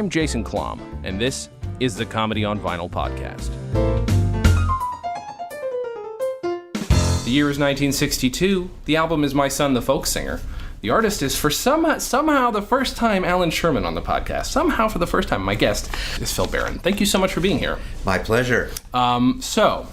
I'm Jason Klamm, and this is the Comedy on Vinyl podcast. The year is 1962. The album is My Son, the Folk Singer. The artist is, for somehow the first time, Allan Sherman on the podcast. Somehow for the first time, my guest is Phil Barron. Thank you so much for being here. My pleasure. So,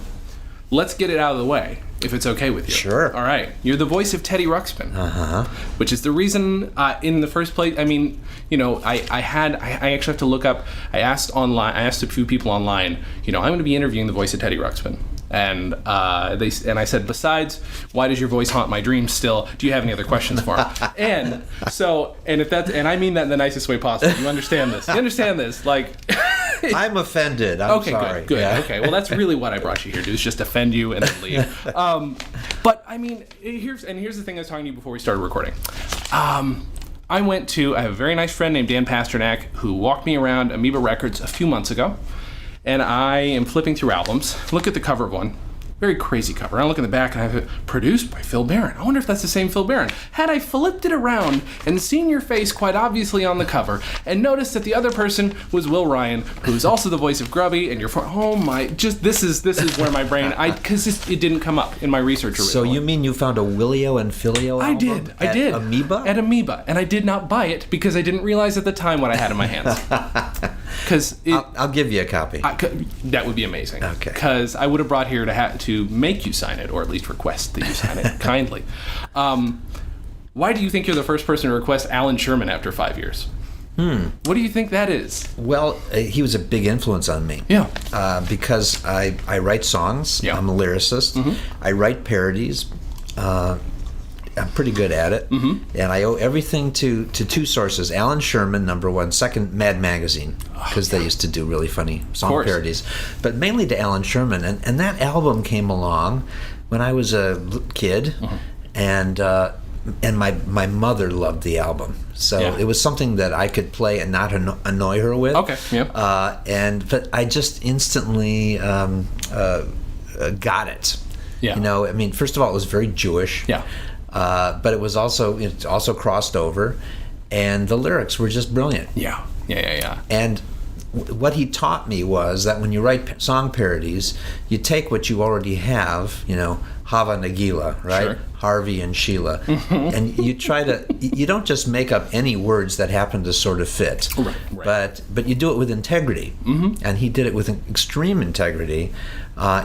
let's get it out of the way, if it's okay with you. Sure. All right. You're the voice of Teddy Ruxpin. Which is the reason, in the first place, I mean, you know, I actually have to look up, I asked a few people online, you know, I'm going to be interviewing the voice of Teddy Ruxpin. And I said, besides, why does your voice haunt my dreams still? Do you have any other questions for him? and I mean that in the nicest way possible. You understand this? You understand this? Like, I'm offended. I'm sorry. Good. Yeah. Okay. Well, that's really what I brought you here to do, is just offend you and then leave. But I mean, here's the thing I was talking to you before we started recording. I have a very nice friend named Dan Pasternak who walked me around Amoeba Records a few months ago. And I am flipping through albums. Look at the cover of one. Very crazy cover. I look in the back and I have it produced by Phil Barron. I wonder if that's the same Phil Barron. Had I flipped it around and seen your face quite obviously on the cover and noticed that the other person was Will Ryan, who's also the voice of Grubby, and this is where my brain, because it didn't come up in my research originally. So you mean you found a Willio and Phillio album? I did. Amoeba? At Amoeba. And I did not buy it because I didn't realize at the time what I had in my hands. I'll give you a copy. That would be amazing. Okay. Because I would have brought here to make you sign it, or at least request that you sign it kindly. Why do you think you're the first person to request Allan Sherman after 5 years? What do you think that is? Well, he was a big influence on me. Yeah. Because I write songs. Yeah. I'm a lyricist. Mm-hmm. I write parodies. I'm pretty good at it. Mm-hmm. And I owe everything to two sources. Allan Sherman, number one. Second, Mad Magazine, because they used to do really funny song parodies. But mainly to Allan Sherman. And that album came along when I was a kid, and my mother loved the album. So it was something that I could play and not annoy her with. Okay, yeah. But I just instantly got it. Yeah. You know, I mean, first of all, it was very Jewish. Yeah. But it also crossed over, and the lyrics were just brilliant. Yeah. And what he taught me was that when you write song parodies, you take what you already have, you know, Hava Nagila, right? Sure. Harvey and Sheila, and you don't just make up any words that happen to sort of fit, right. But you do it with integrity, and he did it with extreme integrity.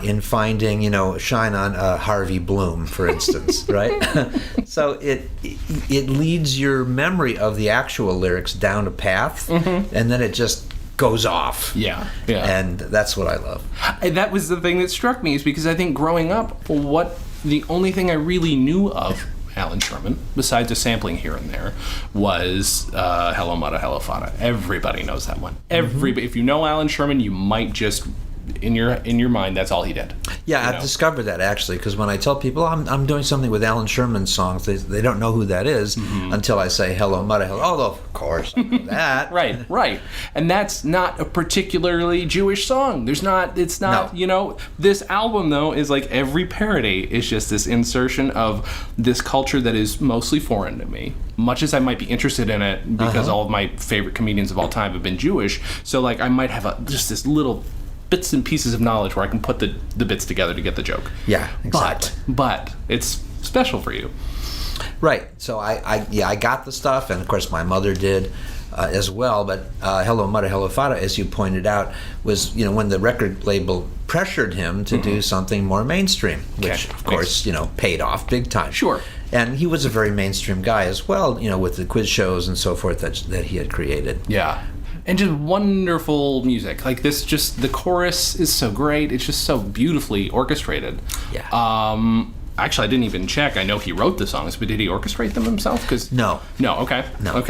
In finding, you know, shine on Harvey Bloom, for instance, right? So it leads your memory of the actual lyrics down a path, and then it just goes off. Yeah. And that's what I love. And that was the thing that struck me, is because I think growing up, the only thing I really knew of Allan Sherman, besides a sampling here and there, was Hello Mudda, Hello Fada. Everybody knows that one. If you know Allan Sherman, you might just, in your mind, that's all he did. Yeah, I've discovered that, actually, because when I tell people I'm doing something with Allan Sherman's songs, they don't know who that is until I say Hello Mudda, Hello. Oh, of course, I know that. Right. And that's not a particularly Jewish song. It's not, no. You know, this album, though, is like every parody is just this insertion of this culture that is mostly foreign to me, much as I might be interested in it because all of my favorite comedians of all time have been Jewish. So, like, I might have just this little bits and pieces of knowledge where I can put the bits together to get the joke. Yeah, exactly. But it's special for you. Right. So I got the stuff, and of course my mother did as well. But Hello Mudda, Hello Fada, as you pointed out, was, you know, when the record label pressured him to do something more mainstream, which of course, you know, paid off big time. Sure. And he was a very mainstream guy as well, you know, with the quiz shows and so forth that he had created. Yeah. And just wonderful music. Like this, just the chorus is so great. It's just so beautifully orchestrated. Yeah. Actually, I didn't even check. I know he wrote the songs, but did he orchestrate them himself? No. Okay.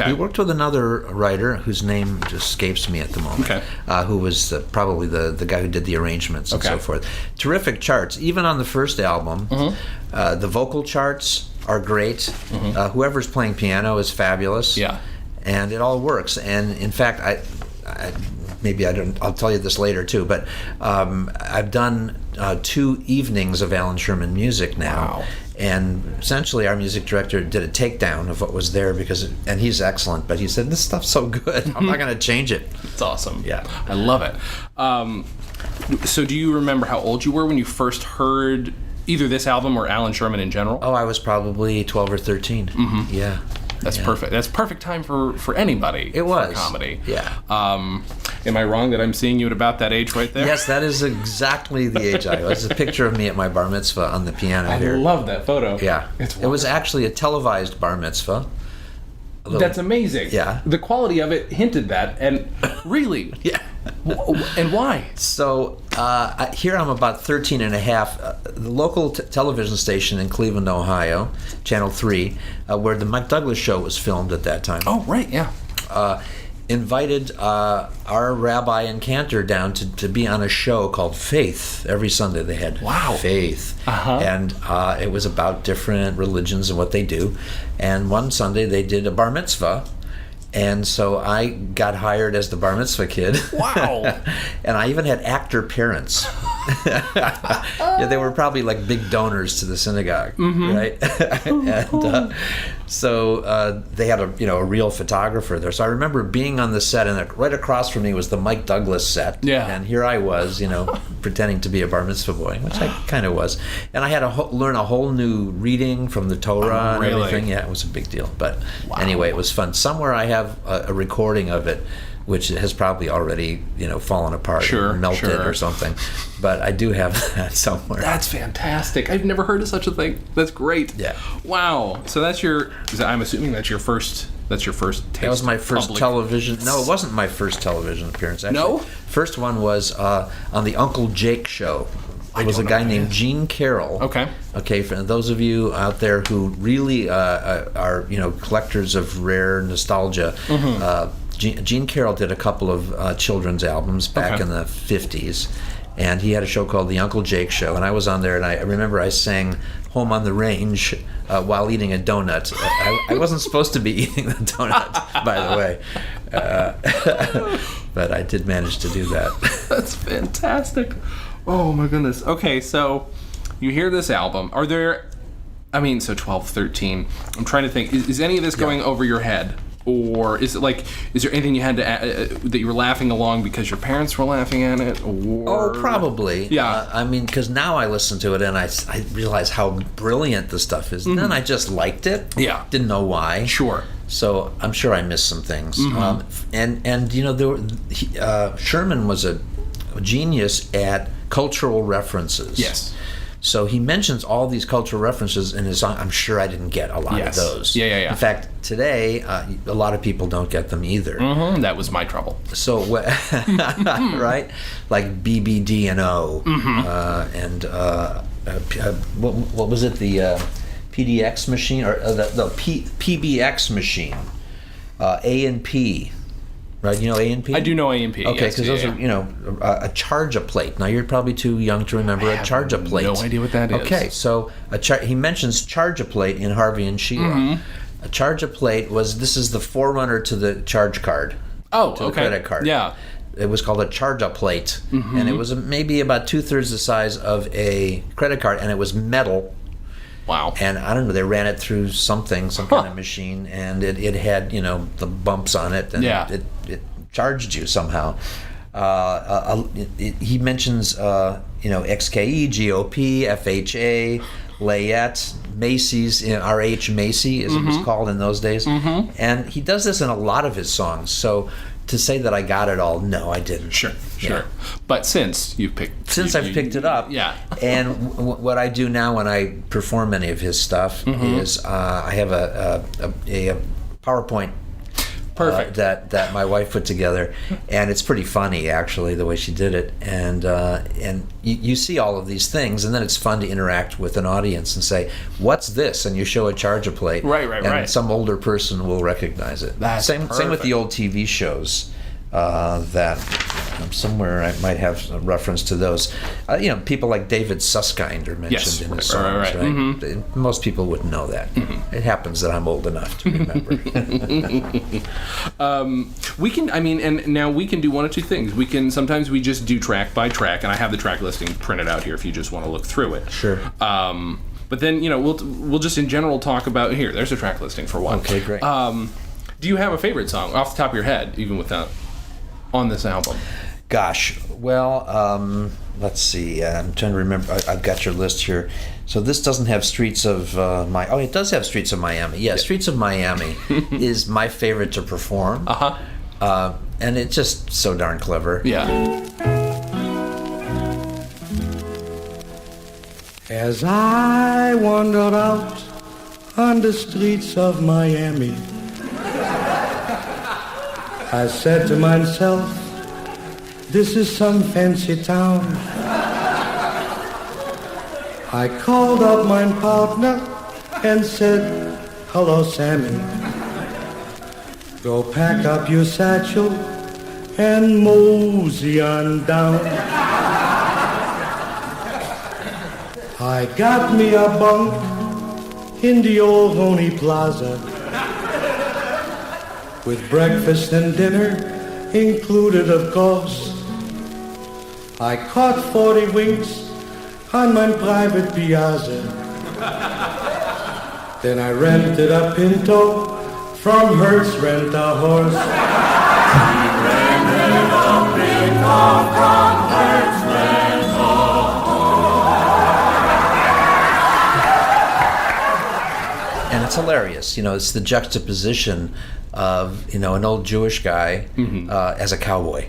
He worked with another writer whose name just escapes me at the moment. Okay. Who was probably the guy who did the arrangements and so forth. Terrific charts, even on the first album. The vocal charts are great. Whoever's playing piano is fabulous. Yeah. And it all works. And in fact, I'll tell you this later too, but I've done 2 evenings of Allan Sherman music now. Wow. And essentially, our music director did a takedown of what was there and he's excellent, but he said, this stuff's so good, I'm not going to change it. It's awesome. Yeah. I love it. So do you remember how old you were when you first heard either this album or Allan Sherman in general? Oh, I was probably 12 or 13. Mm-hmm. Yeah. That's perfect. That's perfect time for anybody. It was. For comedy. Yeah. Am I wrong that I'm seeing you at about that age right there? Yes, that is exactly the age I was. There's a picture of me at my bar mitzvah on the piano here. I love that photo. Yeah. It was actually a televised bar mitzvah. That's amazing. Yeah. The quality of it hinted that, and really. Yeah. And why? So here I'm about 13 and a half. The local television station in Cleveland, Ohio, Channel 3, where the Mike Douglas show was filmed at that time. Oh, right, yeah. Invited our rabbi and Cantor down to be on a show called Faith. Every Sunday they had Faith. And it was about different religions and what they do. And one Sunday they did a bar mitzvah. And so I got hired as the bar mitzvah kid. Wow. And I even had actor parents. Yeah, they were probably like big donors to the synagogue, right? And so they had a real photographer there. So I remember being on the set, and right across from me was the Mike Douglas set. Yeah. And here I was, pretending to be a bar mitzvah boy, which I kind of was. And I had to learn a whole new reading from the Torah and everything. Yeah, it was a big deal. But anyway, it was fun. Somewhere I have a recording of it, which has probably already, fallen apart or melted or something. But I do have that somewhere. That's fantastic. I've never heard of such a thing. That's great. Yeah. Wow. So I'm assuming that's your first taste. That was my first television. No, it wasn't my first television appearance. Actually. No? First one was on the Uncle Jake show. There was a guy named Gene Carroll. Okay. Okay, for those of you out there who really are collectors of rare nostalgia, Gene Carroll did a couple of children's albums back in the 50s, and he had a show called The Uncle Jake Show, and I was on there, and I remember I sang Home on the Range while eating a donut. I wasn't supposed to be eating the donut, by the way, but I did manage to do that. That's fantastic. Oh my goodness. Okay, so you hear this album. Are there, so 12, 13, I'm trying to think, is any of this going over your head? Or is it is there anything you had to that you were laughing along because your parents were laughing at it? Or... Oh, probably. Yeah. Because now I listen to it and I realize how brilliant the stuff is. And then I just liked it. Yeah. Didn't know why. Sure. So I'm sure I missed some things. Sherman was a genius at cultural references. Yes. So he mentions all these cultural references in his song. I'm sure I didn't get a lot of those. Yeah. In fact, today, a lot of people don't get them either. That was my trouble. So, right? Like BBD and O. And what was it? The PDX machine? Or the PBX machine. A and P. Right, you know A and P? I do know A and P. Okay, because those are, a charge-a-plate. Now, you're probably too young to remember a charge-a-plate. No idea what that is. Okay, so he mentions charge-a-plate in Harvey and Sheila. A charge-a-plate this is the forerunner to the charge card. Oh, to the credit card. Yeah. It was called a charge-a-plate, and it was maybe about 2/3 the size of a credit card, and it was metal. Wow. And I don't know, they ran it through some kind of machine, and it had, the bumps on it, and it charged you somehow. He mentions, XKE, GOP, FHA, Layette, Macy's, RH Macy, as it was called in those days. And he does this in a lot of his songs, so to say that I got it all, no, I didn't. Sure. But since I've picked it up, and what I do now when I perform any of his stuff is I have a PowerPoint. Perfect. That my wife put together, and it's pretty funny actually the way she did it, and you see all of these things, and then it's fun to interact with an audience and say, "What's this?" And you show a charge-a-plate, and some older person will recognize it. Same with the old TV shows. That somewhere I might have a reference to those. People like David Susskind are mentioned in his songs, right? Most people wouldn't know that. It happens that I'm old enough to remember. We can, and now we can do one of two things. Sometimes we just do track by track, and I have the track listing printed out here if you just want to look through it. Sure. But then we'll just in general talk about here. There's a track listing for one. Okay, great. Do you have a favorite song off the top of your head, even without on this album? Gosh, well, let's see. I'm trying to remember. I've got your list here. So this doesn't have Streets of Oh, it does have Streets of Miami. Yeah, Streets of Miami is my favorite to perform. And it's just so darn clever. Yeah. As I wandered out on the streets of Miami, I said to myself, this is some fancy town. I called up my partner and said, hello, Sammy. Go pack up your satchel and mosey on down. I got me a bunk in the old Honey Plaza with breakfast and dinner included, of course. I caught 40 winks on my private piazza. Then I rented a Pinto from Hertz Rent-A-Horse. He rented a Pinto from Hertz Rent-A-Horse. And it's hilarious. It's the juxtaposition of, an old Jewish guy as a cowboy.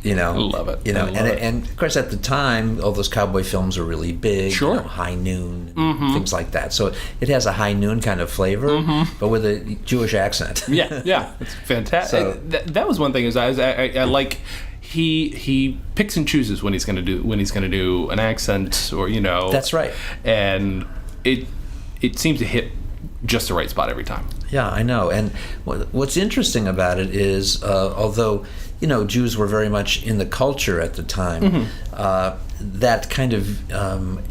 Love it. And of course at the time all those cowboy films were really big. Sure. High Noon, things like that. So it has a High Noon kind of flavor, but with a Jewish accent. Yeah, it's fantastic. So, that was one thing is I like he picks and chooses when he's going to do an accent or That's right. And it seems to hit just the right spot every time. Yeah, I know. And what's interesting about it is although Jews were very much in the culture at the time, that kind of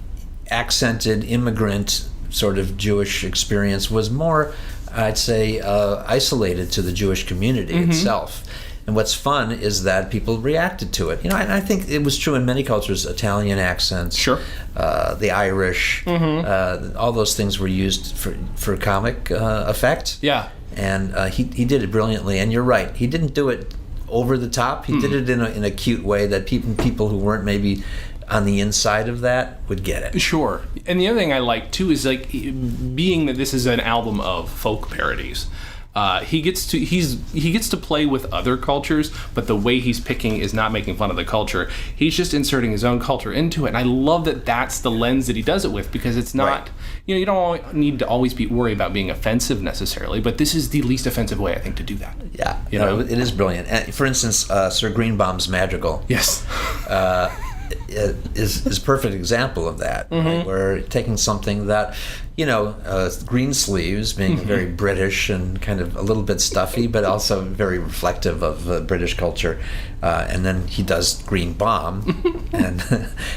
accented immigrant sort of Jewish experience was more, I'd say, isolated to the Jewish community itself. And what's fun is that people reacted to it. And I think it was true in many cultures. Italian accents, sure, the Irish, all those things were used for comic effect. Yeah, and he did it brilliantly. And you're right, he didn't do it over the top. He did it in a cute way that people who weren't maybe on the inside of that would get it. Sure. And the other thing I like too is being that this is an album of folk parodies. He gets to play with other cultures, but the way he's picking is not making fun of the culture. He's just inserting his own culture into it, and I love that that's the lens that he does it with, because it's not, right. You don't need to always worry about being offensive necessarily, but this is the least offensive way I think to do that. Yeah, it is brilliant. And for instance, Sir Greenbaum's Madrigal. Yes. Is a perfect example of that. Right? We're taking something that, Greensleeves being very British and kind of a little bit stuffy, but also very reflective of British culture. And then he does Green Bomb, and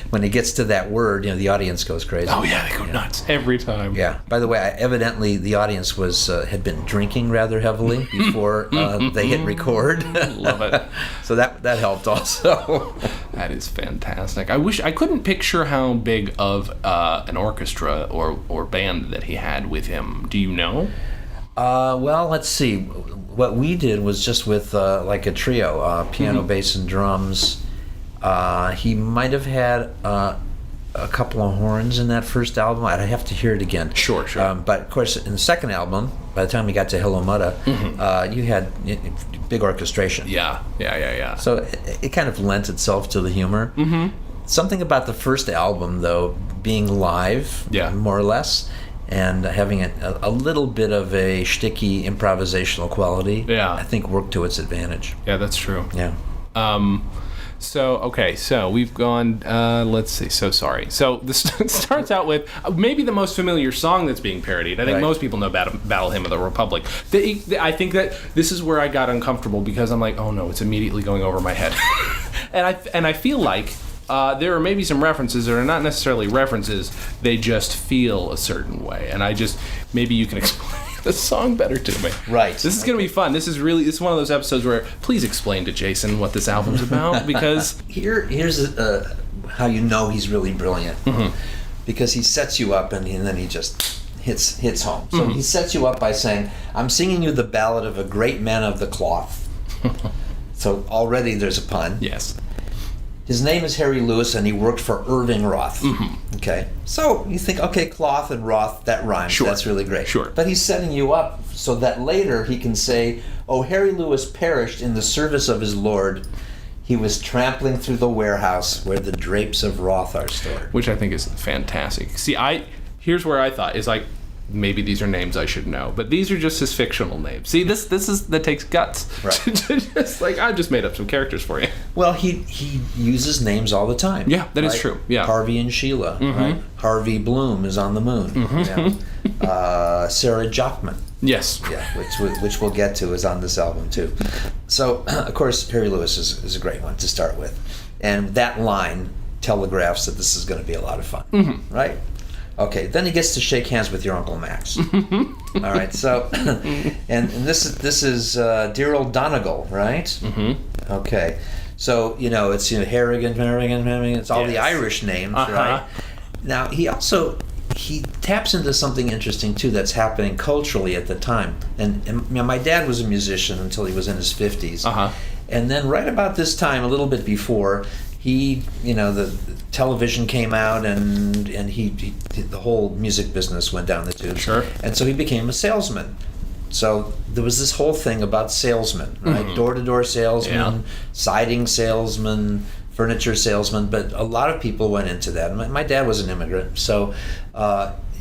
when he gets to that word, the audience goes crazy. Oh yeah, they go nuts every time. Yeah. By the way, evidently the audience had been drinking rather heavily before they hit record. Love it. So that helped also. That is fantastic. I couldn't picture how big of an orchestra or band that he had with him. Do you know? Well, let's see. What we did was just with like a trio, piano, bass, and drums. He might have had a couple of horns in that first album. I'd have to hear it again. Sure. But of course, in the second album, by the time we got to Hello Mutta, you had big orchestration. Yeah. So it kind of lent itself to the humor. Something about the first album, though, being live, more or less, and having a little bit of a shticky improvisational quality, I think worked to its advantage. Yeah, that's true. Yeah. So we've gone, let's see, So Sorry. So this starts out with maybe the most familiar song that's being parodied. I think most people know Battle Hymn of the Republic. I think that this is where I got uncomfortable, because I'm like, oh no, it's immediately going over my head. and I feel like there are maybe some references that are not necessarily references, they just feel a certain way. And maybe you can explain the song better to me. Right. This is going to be fun. This is one of those episodes where please explain to Jason what this album's about, because here's how you know he's really brilliant. because he sets you up and then he just hits home. So he sets you up by saying, I'm singing you the ballad of a great man of the cloth. So already there's a pun. Yes. His name is Harry Lewis, and he worked for Irving Roth. Okay, so you think, okay, cloth and Roth, that rhymes. Sure. That's really great. Sure. But he's setting you up so that later he can say, oh, Harry Lewis perished in the service of his Lord. He was trampling through the warehouse where the drapes of Roth are stored. Which I think is fantastic. See, here's where I thought is like, maybe these are names I should know, but these are just his fictional names. See, that takes guts. Right. Just like, I just made up some characters for you. Well, he uses names all the time. Yeah, that is true. Yeah. Harvey and Sheila. Right? Harvey Bloom is on the moon. Sarah Jockman. Yes. Yeah, which we'll get to, is on this album too. So, of course, Harry Lewis is a great one to start with, and that line telegraphs that this is going to be a lot of fun, right? Okay, then he gets to shake hands with your Uncle Max. All right, so, and this is dear old Donegal, right? Okay, so it's Harrigan, it's all the Irish names, right? Now he taps into something interesting too that's happening culturally at the time, and my dad was a musician until he was in his 50s, and then right about this time, a little bit before, the television came out, and the whole music business went down the tubes. Sure. And so he became a salesman. So there was this whole thing about salesmen, right? Door-to-door salesman, siding salesman, furniture salesman, but a lot of people went into that. My dad was an immigrant, so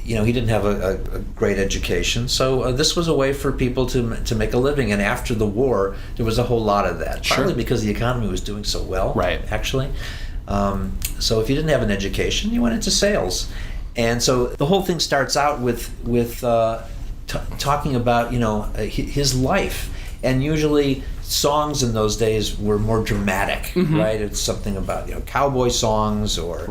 he didn't have a great education. So this was a way for people to make a living. And after the war, there was a whole lot of that, partly because the economy was doing so well, right? Actually. So if you didn't have an education, you went into sales. And so the whole thing starts out with talking about his life, and usually songs in those days were more dramatic, right? It's something about cowboy songs or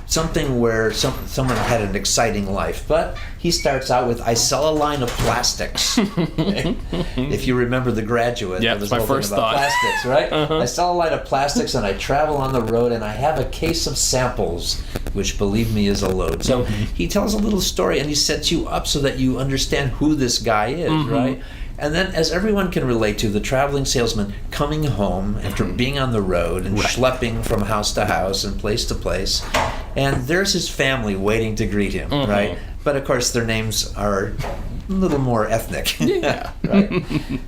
something where someone had an exciting life. But he starts out with, I sell a line of plastics. Okay? If you remember The Graduate, yeah, that's my first thought. Plastics, right? I sell a line of plastics, and I travel on the road, and I have a case of samples, which, believe me, is a load. So he tells a little story, and he sets you up so that you understand who this guy is, right? And then, as everyone can relate to, the traveling salesman coming home after being on the road and schlepping from house to house and place to place, and there's his family waiting to greet him, right? But of course, their names are a little more ethnic, right?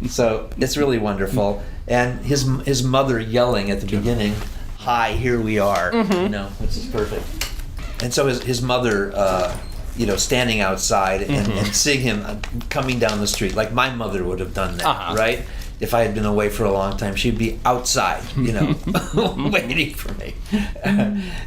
So it's really wonderful. And his mother yelling at the beginning, "Hi, here we are," which is perfect. And so his mother. Standing outside and seeing him coming down the street, like my mother would have done that, right? If I had been away for a long time, she'd be outside, waiting for me.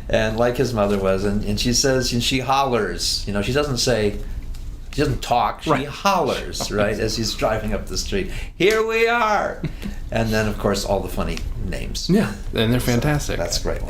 And like his mother was, and she says, and she hollers, she doesn't talk, she hollers, right, as he's driving up the street. Here we are! And then, of course, all the funny names. Yeah, and they're fantastic. So that's great.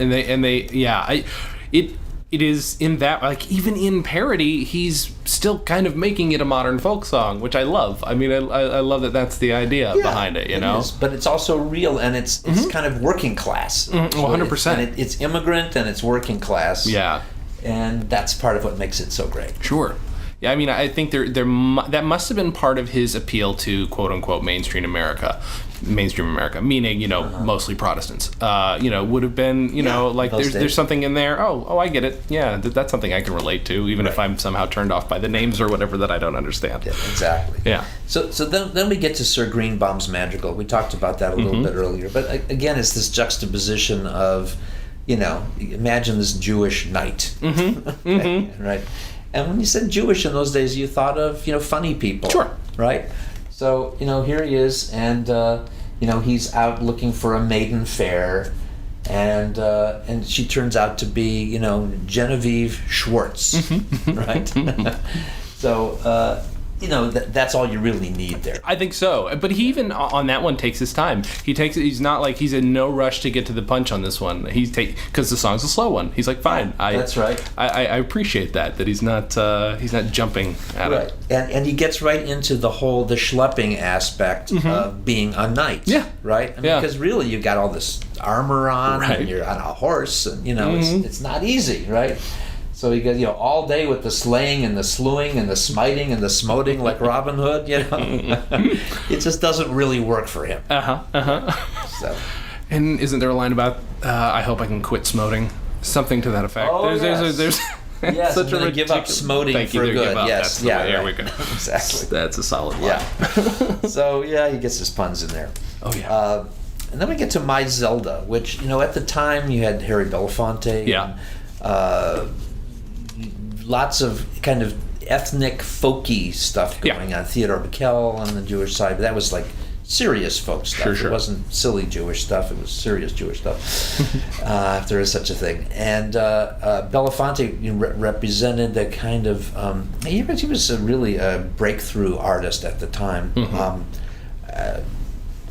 It is in that, like, even in parody, he's still kind of making it a modern folk song, which I love. I mean, I love that that's the idea behind it, It is, but it's also real, and it's kind of working class. 100%. It's immigrant, and it's working class. Yeah. And that's part of what makes it so great. Sure. Yeah, I mean, I think that must have been part of his appeal to quote-unquote mainstream America, meaning, mostly Protestants, would have been, like there's something in there, oh, I get it. Yeah, that's something I can relate to, even if I'm somehow turned off by the names or whatever that I don't understand. Yeah, exactly. Yeah. So then we get to Sir Greenbaum's Madrigal. We talked about that a little bit earlier, but again, it's this juxtaposition of, imagine this Jewish knight, right? And when you said Jewish in those days, you thought of, funny people. Sure. Right? So, here he is, and, he's out looking for a maiden fair, and she turns out to be, Genevieve Schwartz, right? So, that's all you really need there. I think so. But he even on that one takes his time. He's not like he's in no rush to get to the punch on this one. Because the song's a slow one. He's like, fine. That's right. I appreciate that he's not jumping at it. And he gets right into the schlepping aspect of being a knight. Yeah. Right? I mean, because really you've got all this armor on, and you're on a horse, and it's not easy, right? So he goes, all day with the slaying and the slewing and the smiting and the smoting like Robin Hood, It just doesn't really work for him. So. And isn't there a line about, I hope I can quit smoting? Something to that effect. Oh, there's yes, such a give up smoting for good. Yes, there we go. Exactly. That's a solid line. Yeah. So, he gets his puns in there. Oh, yeah. And then we get to My Zelda, which, at the time you had Harry Belafonte. Yeah. Lots of kind of ethnic, folky stuff going on. Theodore Bickel on the Jewish side. But that was like serious folk stuff. Sure. It wasn't silly Jewish stuff. It was serious Jewish stuff, if there is such a thing. And Belafonte represented the kind of... he was really a breakthrough artist at the time.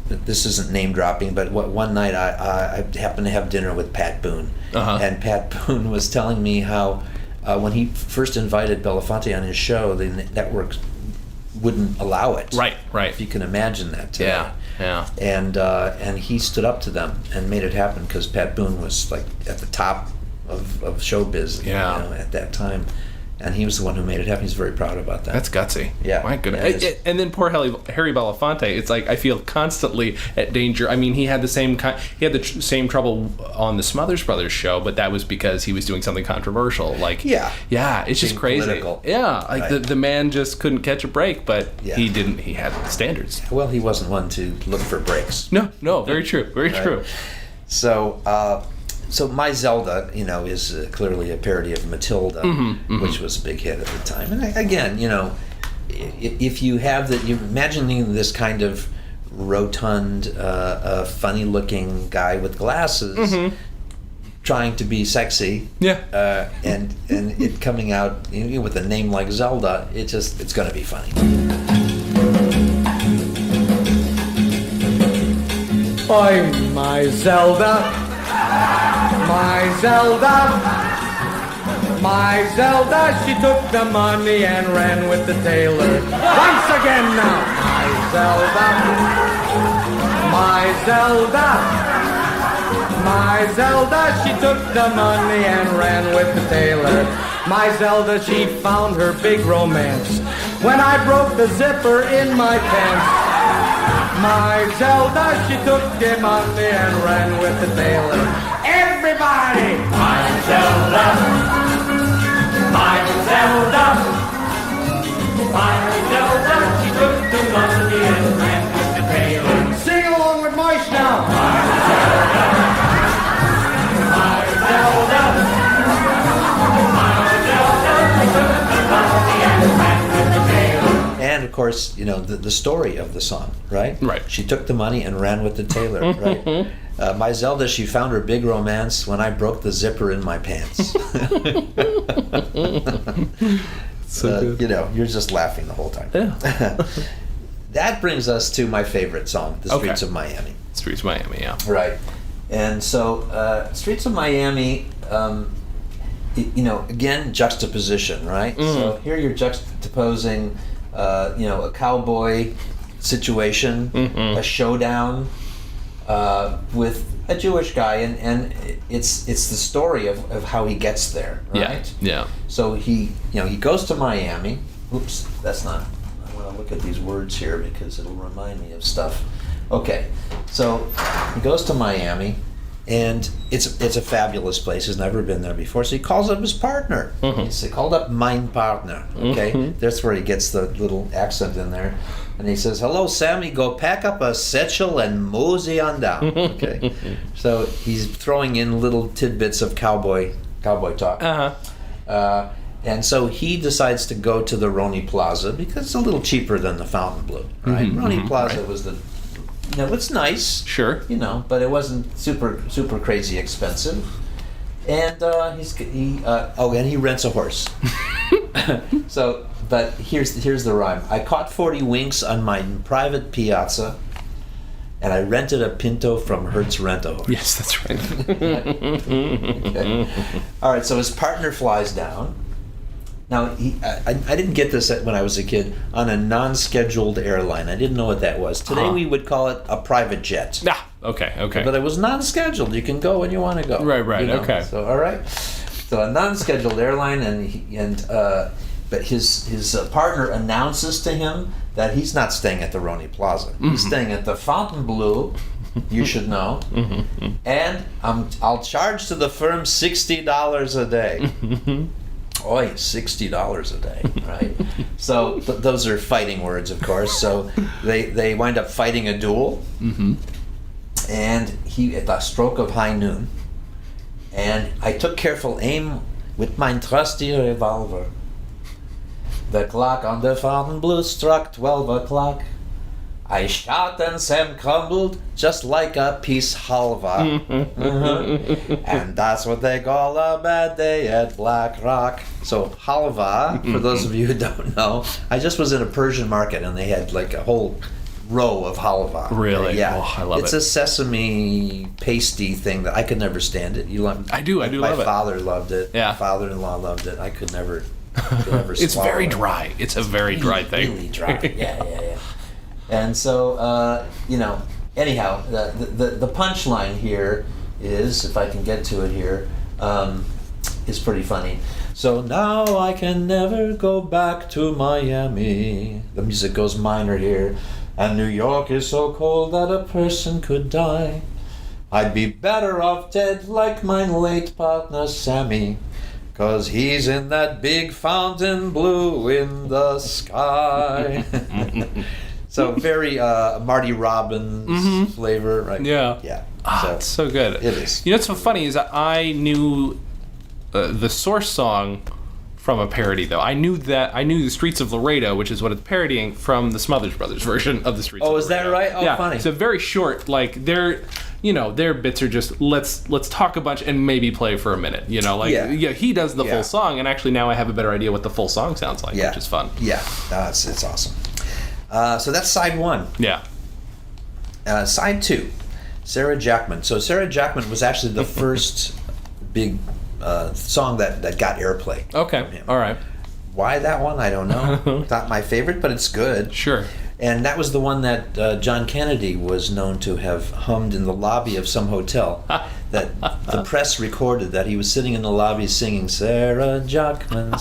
This isn't name dropping, but one night I happened to have dinner with Pat Boone. And Pat Boone was telling me how when he first invited Belafonte on his show, the networks wouldn't allow it. Right. If you can imagine that today. Yeah. And he stood up to them and made it happen because Pat Boone was like at the top of showbiz at that time. And he was the one who made it happen. He's very proud about that. That's gutsy. Yeah. My goodness. And then poor Harry Belafonte, it's like I feel constantly at danger. I mean, he had the same same trouble on the Smothers Brothers show, but that was because he was doing something controversial. It's just crazy. Political. The man just couldn't catch a break, but he didn't. He had standards. Well, he wasn't one to look for breaks. No, very true. Very true. So My Zelda, is clearly a parody of Matilda, which was a big hit at the time. And again, if you have you're imagining this kind of rotund, funny-looking guy with glasses trying to be sexy, and it coming out with a name like Zelda, it's going to be funny. I'm my Zelda. My Zelda, my Zelda, she took the money and ran with the tailor. Once again now, my Zelda, my Zelda, my Zelda, she took the money and ran with the tailor. My Zelda, she found her big romance when I broke the zipper in my pants. My Zelda, she took the money and ran with the tailor. Everybody! My Zelda, my Zelda, my Zelda, she took the money and ran with the tailor. Sing along with Moish now. My Zelda, my Zelda, my Zelda, she took the money and ran with the tailor. And of course, the story of the song, right? Right. She took the money and ran with the tailor, right? My Zelda, she found her big romance when I broke the zipper in my pants. So good. You're just laughing the whole time. Yeah. That brings us to my favorite song, The Streets of Miami. Streets of Miami, yeah. Right. And so, Streets of Miami, again, juxtaposition, right? So here you're juxtaposing, a cowboy situation, a showdown, with a Jewish guy, and it's the story of how he gets there, right? Yeah. So he goes to Miami. Oops, that's not. I want to look at these words here because it'll remind me of stuff. Okay, so he goes to Miami, and it's a fabulous place. He's never been there before, so he calls up his partner. He called up mein Partner. Okay, that's where he gets the little accent in there. And he says, "Hello, Sammy, go pack up a satchel and mosey on down." Okay. So he's throwing in little tidbits of cowboy talk. And so he decides to go to the Roni Plaza because it's a little cheaper than the Fontainebleau, right? Roni Plaza was it's nice. Sure. But it wasn't super crazy expensive. And he rents a horse. So, but here's the rhyme. I caught 40 winks on my private piazza, and I rented a Pinto from Hertz Rent-A-Horse. Yes, that's right. Okay. All right, so his partner flies down. Now, I didn't get this when I was a kid, on a non-scheduled airline. I didn't know what that was. Today we would call it a private jet. Okay. But it was non-scheduled. You can go when you want to go. Right, okay. So, all right. So a non-scheduled airline, but his partner announces to him that he's not staying at the Roni Plaza. He's staying at the Fontainebleau. You should know. And I'll charge to the firm $60 a day. Oi, $60 a day, right? So those are fighting words, of course. So they wind up fighting a duel. And he, at the stroke of high noon, and I took careful aim with my trusty revolver. The clock on the Fontainebleau struck 12 o'clock. I shot and Sam crumbled just like a piece halva. And that's what they call a bad day at Black Rock. So halva, for those of you who don't know, I just was in a Persian market and they had like a whole row of halva. Really? Yeah. Oh, I love it. It's a sesame pasty thing that I could never stand it. You love? I do love it. My father loved it. Yeah. My father-in-law loved it. I could never It's swallow very it. dry. It's a very dry thing. Really dry. Yeah. And so, anyhow, the punchline here is, if I can get to it here, is pretty funny. So now I can never go back to Miami. The music goes minor here. And New York is so cold that a person could die. I'd be better off dead like my late partner Sammy. 'Cause he's in that big fountain blue in the sky. So very Marty Robbins flavor, right? Yeah. Yeah. It's so good. It is. You know what's so funny is that I knew the source song from a parody, though. I knew the Streets of Laredo, which is what it's parodying, from the Smothers Brothers version of the Streets of Laredo. Oh, is that right? Oh, yeah. funny. It's a very short, like, their bits are just, let's talk a bunch and maybe play for a minute, he does the full song, and actually now I have a better idea what the full song sounds like, which is fun. Yeah, it's awesome. So that's side one. Yeah. Side two, Sarah Jackman. So Sarah Jackman was actually the first big song that got airplay. Okay, all right. Why that one? I don't know. Not my favorite, but it's good. Sure. And that was the one that John Kennedy was known to have hummed in the lobby of some hotel. That the press recorded that he was sitting in the lobby singing Sarah Jackman,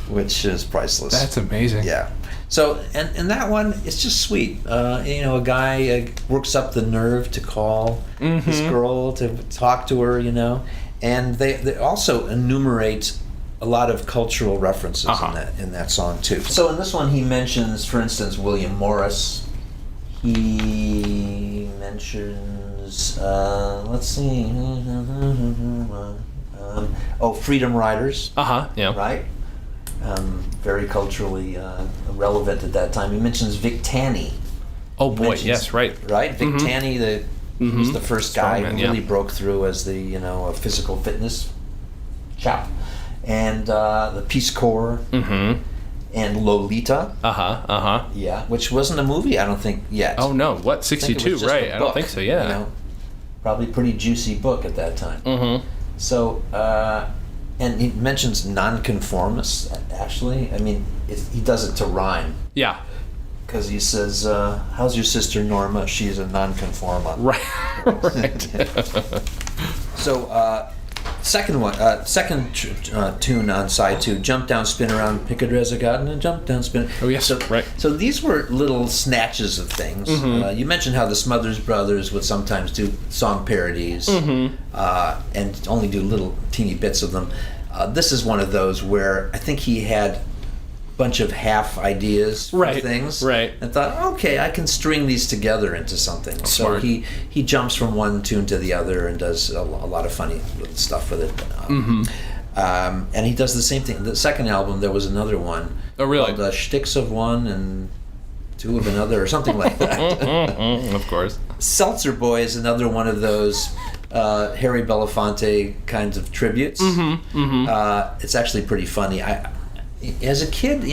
which is priceless. That's amazing. Yeah. So, and that one, it's just sweet. A guy works up the nerve to call his girl, to talk to her, and they also enumerate a lot of cultural references in that song too. So in this one, he mentions, for instance, William Morris. He mentions, let's see, Freedom Riders. Yeah. Right. Very culturally relevant at that time. He mentions Vic Tanny. Oh boy, yes, right. Right, Vic Tanny, was the first guy Strongman, who really broke through as the a physical fitness chap, and the Peace Corps, and Lolita. Yeah, which wasn't a movie, I don't think yet. Oh no, what, 62? Right, I don't think so. Yeah. Probably pretty juicy book at that time. So. And he mentions nonconformists, actually. I mean, he does it to rhyme. Yeah. Because he says, how's your sister Norma? She's a nonconformist. Right. So, second tune on side two, Jump Down, Spin Around, Pick a Dress a Garden, and Jump Down, Spin. Oh, yes, right. So these were little snatches of things. You mentioned how the Smothers Brothers would sometimes do song parodies and only do little teeny bits of them. This is one of those where I think he had a bunch of half ideas for things. Right. And thought, okay, I can string these together into something. Smart. So he jumps from one tune to the other and does a lot of funny little stuff with it. And he does the same thing. The second album, there was another one. Oh, really? Called Shticks of One and Two of Another, or something like that. Of course. Seltzer Boy is another one of those Harry Belafonte kinds of tributes. It's actually pretty funny. As a kid,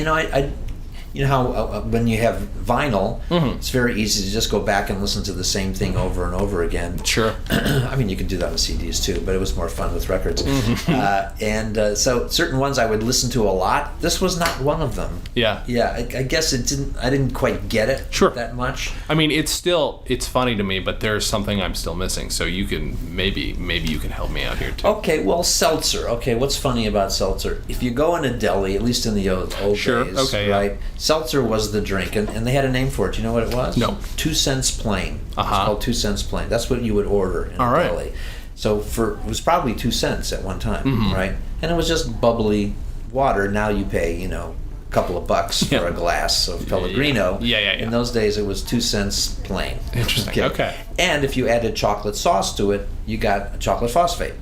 you know how when you have vinyl, it's very easy to just go back and listen to the same thing over and over again. Sure. I mean, you could do that with CDs too, but it was more fun with records. So certain ones I would listen to a lot. This was not one of them. Yeah. Yeah, I guess I didn't quite get it that much. I mean, it's funny to me, but there's something I'm still missing. So you can maybe you can help me out here too. Okay, well, seltzer. Okay, what's funny about seltzer? If you go in a deli, at least in the old days, right? Seltzer was the drink, and they had a name for it. Do you know what it was? No. 2 cents plain. It's called 2 cents plain. That's what you would order in a deli. So it was probably 2 cents at one time, right? And it was just bubbly water. Now you pay, a couple of bucks for a glass of Pellegrino. Yeah. In those days, it was 2 cents plain. Interesting. Okay. And if you added chocolate sauce to it, you got a chocolate phosphate.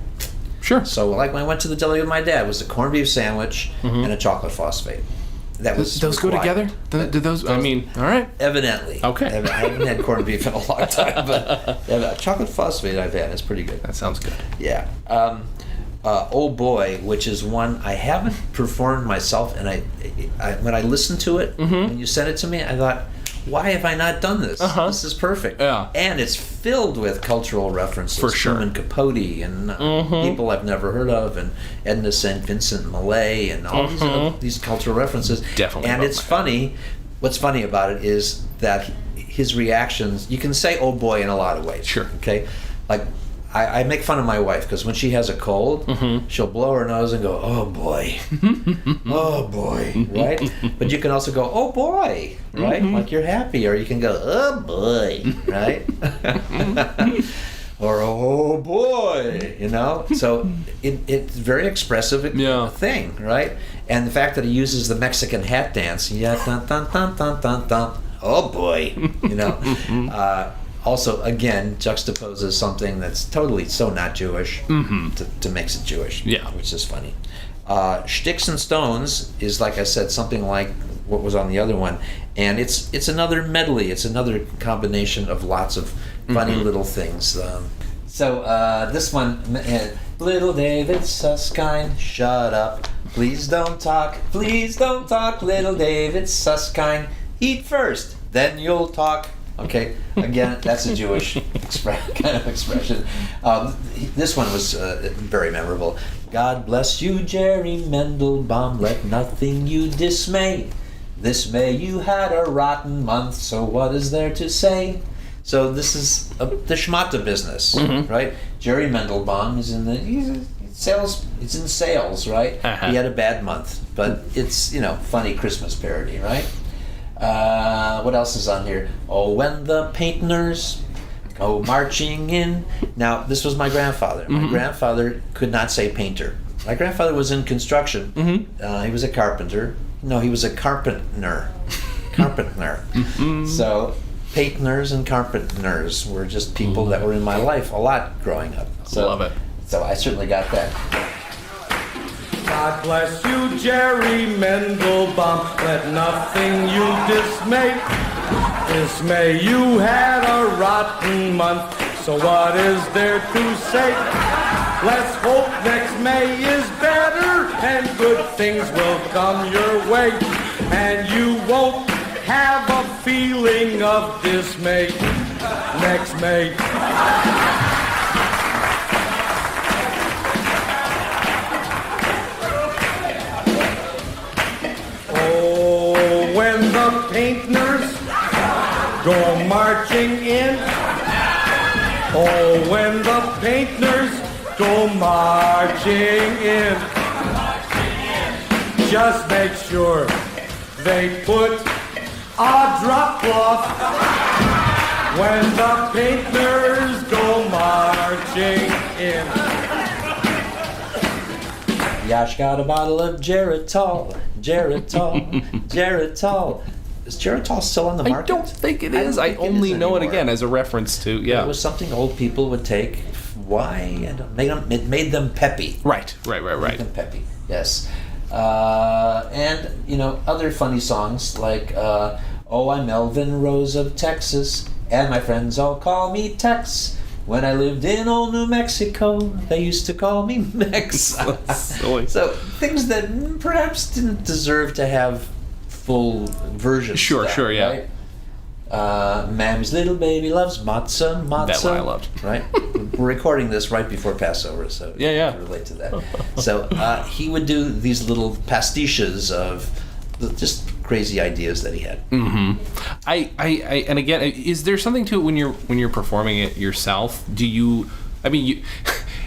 Sure. So, like when I went to the deli with my dad, it was a corned beef sandwich and a chocolate phosphate. That was those required. go together? Do those? I mean, all right. Evidently. Okay. I haven't had corned beef in a long time, but chocolate phosphate I've had. It's pretty good. That sounds good. Yeah. Oh Boy, which is one I haven't performed myself, and I when I listened to it, when you sent it to me, I thought, why have I not done this? This is perfect. Yeah. And it's filled with cultural references. For sure. Truman Capote and people I've never heard of, and Edna St. Vincent Millay, and all these cultural references. Definitely. And it's funny. What's funny about it is that his reactions, you can say "oh boy" in a lot of ways. Sure. Okay? Like, I make fun of my wife because when she has a cold, she'll blow her nose and go, "oh boy, oh boy," right? But you can also go, "oh boy," right? Like you're happy, or you can go, "oh boy," right? Or "oh boy," So it's very expressive thing, right? And the fact that he uses the Mexican hat dance, dun dun dun dun dun dun, oh boy, also, again, juxtaposes something that's totally so not Jewish to makes it Jewish, which is funny. Sticks and Stones is, like I said, something like what was on the other one, and it's another medley. It's another combination of lots of funny little things. So this one, little David Susskind, shut up, please don't talk, little David Susskind, eat first, then you'll talk. Okay, again, that's a Jewish kind of expression. This one was very memorable. God bless you, Jerry Mendelbaum, let nothing you dismay. This May you had a rotten month, so what is there to say? So this is the schmata business, right? Jerry Mendelbaum is in sales, right? He had a bad month, but it's, funny Christmas parody, right? What else is on here? Oh, when the painters go marching in. Now, this was my grandfather. My grandfather could not say painter. My grandfather was in construction. He was a carpenter. No, he was a carpenter. So, painters and carpenters were just people that were in my life a lot growing up. So, love it. So I certainly got that. God bless you, Jerry Mendelbaum, let nothing you dismay. Dismay, you had a rotten month, so what is there to say? Let's hope next May is better, and good things will come your way, and you won't have a feeling of dismay next May. When the painters go marching in, oh, when the painters go marching in, just make sure they put a drop cloth when the painters go marching in. Yash got a bottle of Geritol. Is Geritol still on the market? I don't think it is. I only know it again as a reference to, It was something old people would take. Why? It made them peppy. Right. Made them peppy, yes. And, other funny songs like, Oh, I'm Melvin Rose of Texas, and my friends all call me Tex. When I lived in old New Mexico, they used to call me Mex. So things that perhaps didn't deserve to have full versions. Sure, of that, sure, yeah. Right? Mammy's little baby loves matzah, matzah. That one I loved. Right? We're recording this right before Passover, so Yeah, yeah. you can relate to that. So he would do these little pastiches of just crazy ideas that he had. Mm-hmm. I and again, is there something to it when you're performing it yourself? Do you? I mean,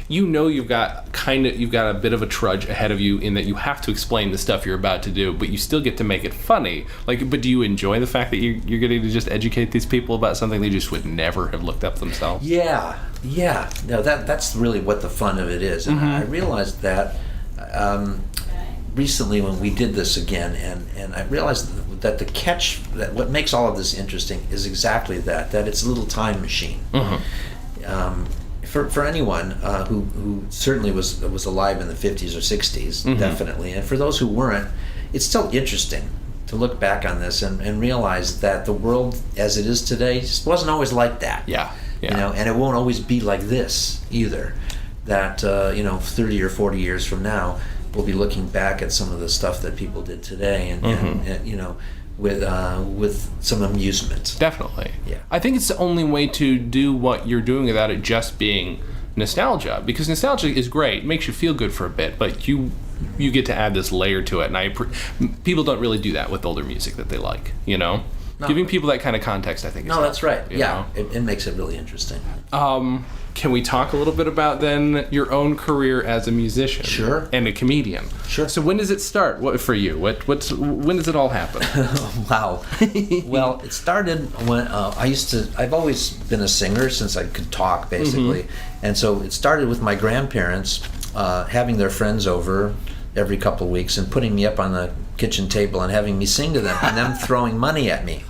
you've got a bit of a trudge ahead of you in that you have to explain the stuff you're about to do, but you still get to make it funny. But do you enjoy the fact that you're getting to just educate these people about something they just would never have looked up themselves? Yeah. No, that's really what the fun of it is, and I realized that recently when we did this again, and I realized that the catch, that what makes all of this interesting is exactly that it's a little time machine. For anyone who certainly was alive in the 50s or 60s, definitely, and for those who weren't, it's still interesting to look back on this and realize that the world as it is today just wasn't always like that. Yeah. You know, and it won't always be like this either. That 30 or 40 years from now, we'll be looking back at some of the stuff that people did today, and with some amusement. Definitely. Yeah. I think it's the only way to do what you're doing without it just being nostalgia, because nostalgia is great, it makes you feel good for a bit, but you get to add this layer to it, and people don't really do that with older music that they like, No. Giving people that kind of context, I think, is that's right. helpful, It makes it really interesting. Can we talk a little bit about then your own career as a musician? Sure. And a comedian? Sure. So when does it start? What for you? When does it all happen? Wow. Well, it started when I've always been a singer since I could talk, basically. And so it started with my grandparents having their friends over every couple of weeks and putting me up on the kitchen table and having me sing to them and them throwing money at me.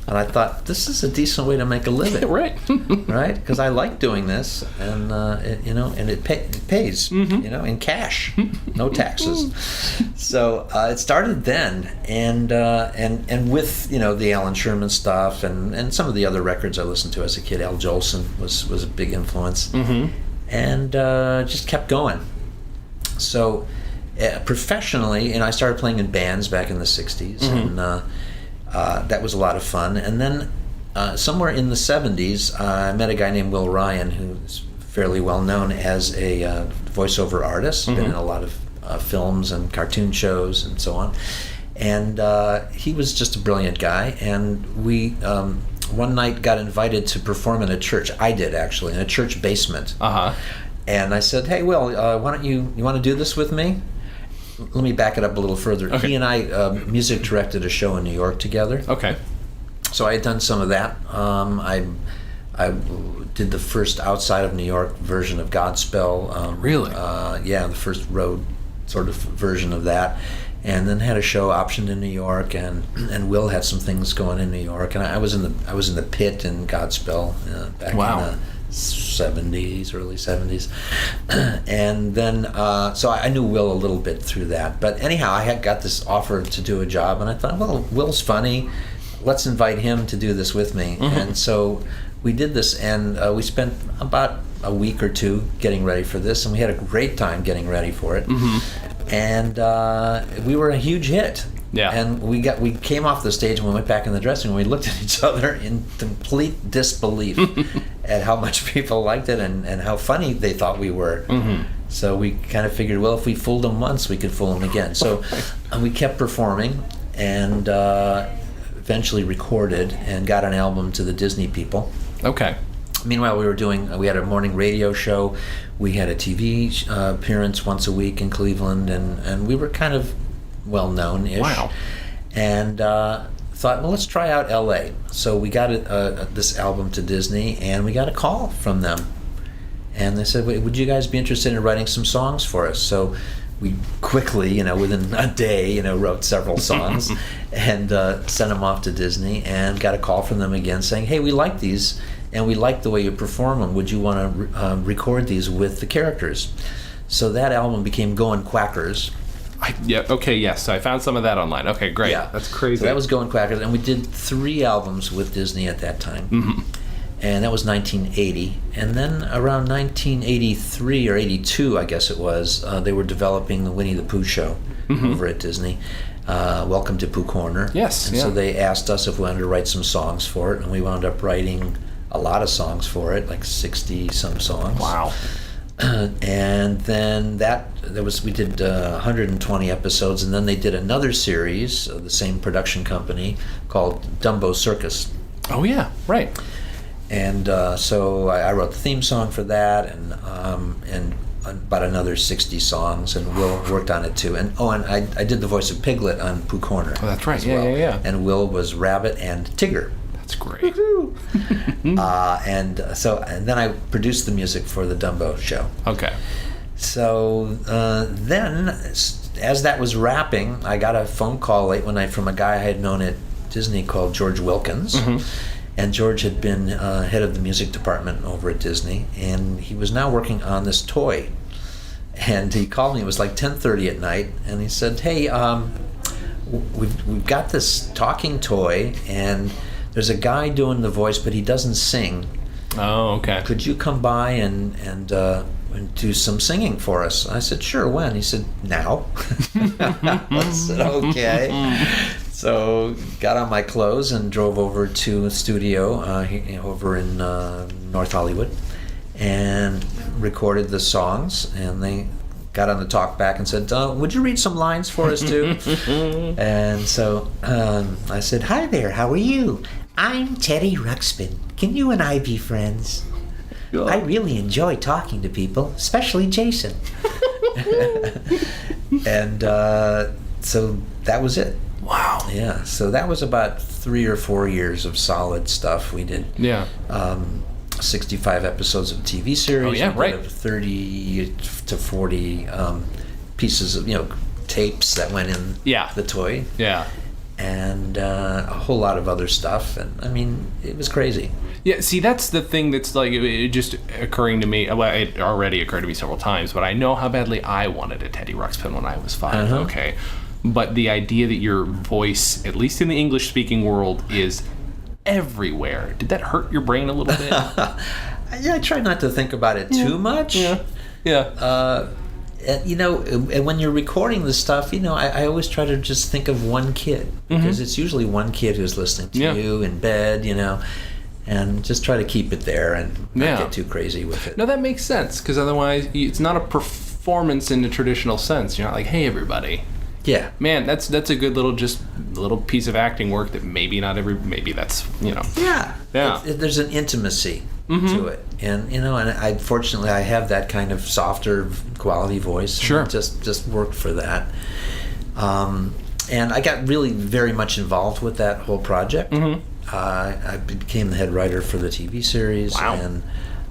And I thought, this is a decent way to make a living. Right. Right? Because I like doing this, and it pays, in cash, no taxes. So it started then, and with the Allan Sherman stuff and some of the other records I listened to as a kid. Al Jolson was a big influence, and just kept going. So professionally, and I started playing in bands back in the '60s, and. That was a lot of fun. And then somewhere in the 70s, I met a guy named Will Ryan, who's fairly well known as a voiceover artist, been in a lot of films and cartoon shows and so on. And he was just a brilliant guy. And we one night got invited to perform in a church. I did, actually, in a church basement. And I said, hey, Will, why don't you want to do this with me? Let me back it up a little further. Okay. He and I music directed a show in New York together. Okay. So I had done some of that. I did the first outside of New York version of Godspell. Really? Yeah, the first road sort of version of that. And then had a show optioned in New York, and Will had some things going in New York, and I was in the pit in Godspell back in the 70s, early 70s. And then so I knew Will a little bit through that, but anyhow, I had got this offer to do a job, and I thought, well, Will's funny, let's invite him to do this with me. And so we did this, and we spent about a week or two getting ready for this, and we had a great time getting ready for it. And we were a huge hit. Yeah. And we came off the stage and we went back in the dressing room. We looked at each other in complete disbelief at how much people liked it and how funny they thought we were. So we kind of figured, well, if we fooled them once, we could fool them again. So we kept performing, and eventually recorded and got an album to the Disney people. Okay. Meanwhile, we had a morning radio show. We had a TV appearance once a week in Cleveland, and we were kind of well-known-ish. Wow. And thought, well, let's try out L.A. So we got this album to Disney, and we got a call from them. And they said, would you guys be interested in writing some songs for us? So we quickly, within a day, wrote several songs and sent them off to Disney, and got a call from them again saying, hey, we like these, and we like the way you perform them. Would you want to record these with the characters? So that album became Goin' Quackers. Yes. I found some of that online. Okay, great. Yeah. That's crazy. So that was Goin' Quackers, and we did 3 albums with Disney at that time. And that was 1980. And then around 1983 or 82, I guess it was, they were developing the Winnie the Pooh show over at Disney. Welcome to Pooh Corner. Yes, And yeah. so they asked us if we wanted to write some songs for it, and we wound up writing a lot of songs for it, like 60-some songs. Wow. And then we did 120 episodes, and then they did another series of the same production company called Dumbo Circus. Oh yeah, right. And so I wrote the theme song for that, and about another 60 songs, and Will worked on it too. And I did the voice of Piglet on Pooh Corner. Oh, that's right. as Yeah, well. yeah. And Will was Rabbit and Tigger. That's great. And then I produced the music for the Dumbo show. Okay. So then, as that was wrapping, I got a phone call late one night from a guy I had known at Disney called George Wilkins. And George had been head of the music department over at Disney, and he was now working on this toy. And he called me, it was like 10:30 at night, and he said, hey, we've got this talking toy, and there's a guy doing the voice, but he doesn't sing. Oh, okay. Could you come by and do some singing for us? I said, sure, when? He said, now. I said, okay. So got on my clothes and drove over to a studio over in North Hollywood and recorded the songs, and they got on the talk back and said, would you read some lines for us too? And so I said, hi there, how are you? I'm Teddy Ruxpin. Can you and I be friends? I really enjoy talking to people, especially Jason. And so that was it. Wow. Yeah, so that was about 3 or 4 years of solid stuff. We did 65 episodes of TV series. Oh, yeah, we right. did 30 to 40 pieces of, tapes that went in the toy. Yeah. And a whole lot of other stuff. And, I mean, it was crazy. Yeah, see, that's the thing that's like it just occurring to me. Well, it already occurred to me several times, but I know how badly I wanted a Teddy Ruxpin when I was 5. Okay. But the idea that your voice, at least in the English-speaking world, is everywhere, did that hurt your brain a little bit? Yeah, I try not to think about it too much. Yeah. And when you're recording this stuff, I always try to just think of one kid, because it's usually one kid who's listening to you in bed, and just try to keep it there and not get too crazy with it. No, that makes sense, because otherwise it's not a performance in the traditional sense. You're not like, hey, everybody. Yeah. Man, that's a good little piece of acting work that maybe that's, Yeah. Yeah. There's an intimacy to it. And, and fortunately I have that kind of softer quality voice. Sure. And just worked for that. And I got really very much involved with that whole project. I became the head writer for the TV series. Wow. And